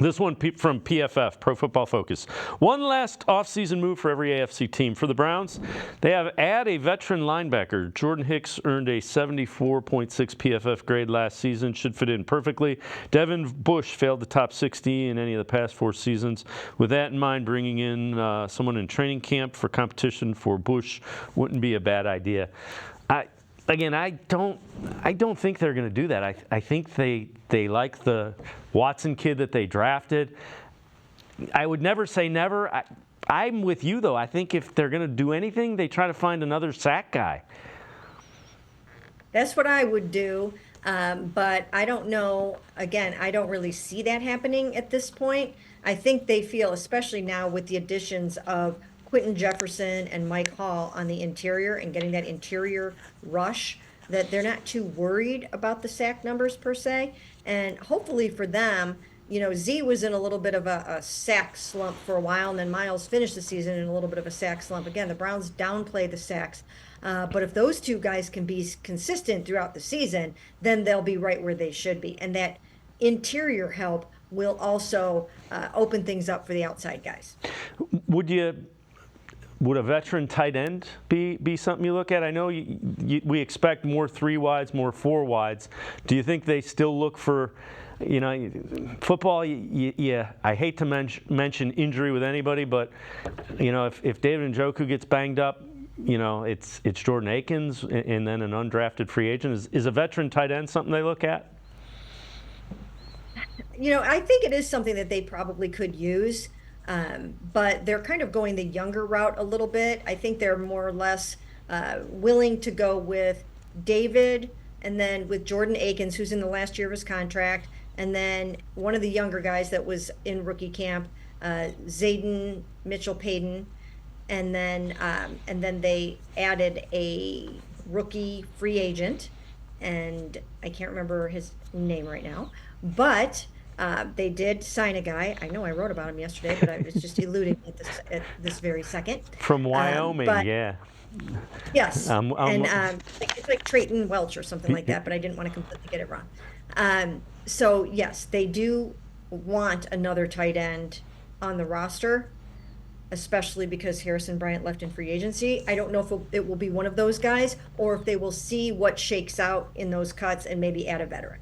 This one from PFF, Pro Football Focus. One last offseason move for every AFC team. For the Browns, they add a veteran linebacker. Jordan Hicks earned a 74.6 PFF grade last season. Should fit in perfectly. Devin Bush failed the top 60 in any of the past 4 seasons. With that in mind, bringing in someone in training camp for competition for Bush wouldn't be a bad idea. Again, I don't think they're going to do that. I think they like the Watson kid that they drafted. I would never say never. I'm with you, though. I think if they're going to do anything, they try to find another sack guy. That's what I would do. But I don't know. Again, I don't really see that happening at this point. I think they feel, especially now with the additions of Quentin Jefferson and Mike Hall on the interior and getting that interior rush, that they're not too worried about the sack numbers per se. And hopefully for them, Z was in a little bit of a sack slump for a while, and then Miles finished the season in a little bit of a sack slump. Again, the Browns downplay the sacks. But if those two guys can be consistent throughout the season, then they'll be right where they should be. And that interior help will also open things up for the outside guys. Would a veteran tight end be something you look at? I know we expect more 3-wides, more 4-wides. Do you think they still look for, football? Yeah, I hate to mention injury with anybody, but if David Njoku gets banged up, it's Jordan Akins and then an undrafted free agent. Is a veteran tight end something they look at? I think it is something that they probably could use. But they're kind of going the younger route a little bit. I think they're more or less willing to go with David and then with Jordan Akins, who's in the last year of his contract, and then one of the younger guys that was in rookie camp, Zayden Mitchell-Payton, and then they added a rookie free agent, and I can't remember his name right now, but they did sign a guy. I know I wrote about him yesterday, but it's just eluding me at this very second. From Wyoming, yeah. Yes, it's like Trayton Welch or something like that, but I didn't want to completely get it wrong. So, yes, they do want another tight end on the roster, especially because Harrison Bryant left in free agency. I don't know if it will be one of those guys or if they will see what shakes out in those cuts and maybe add a veteran.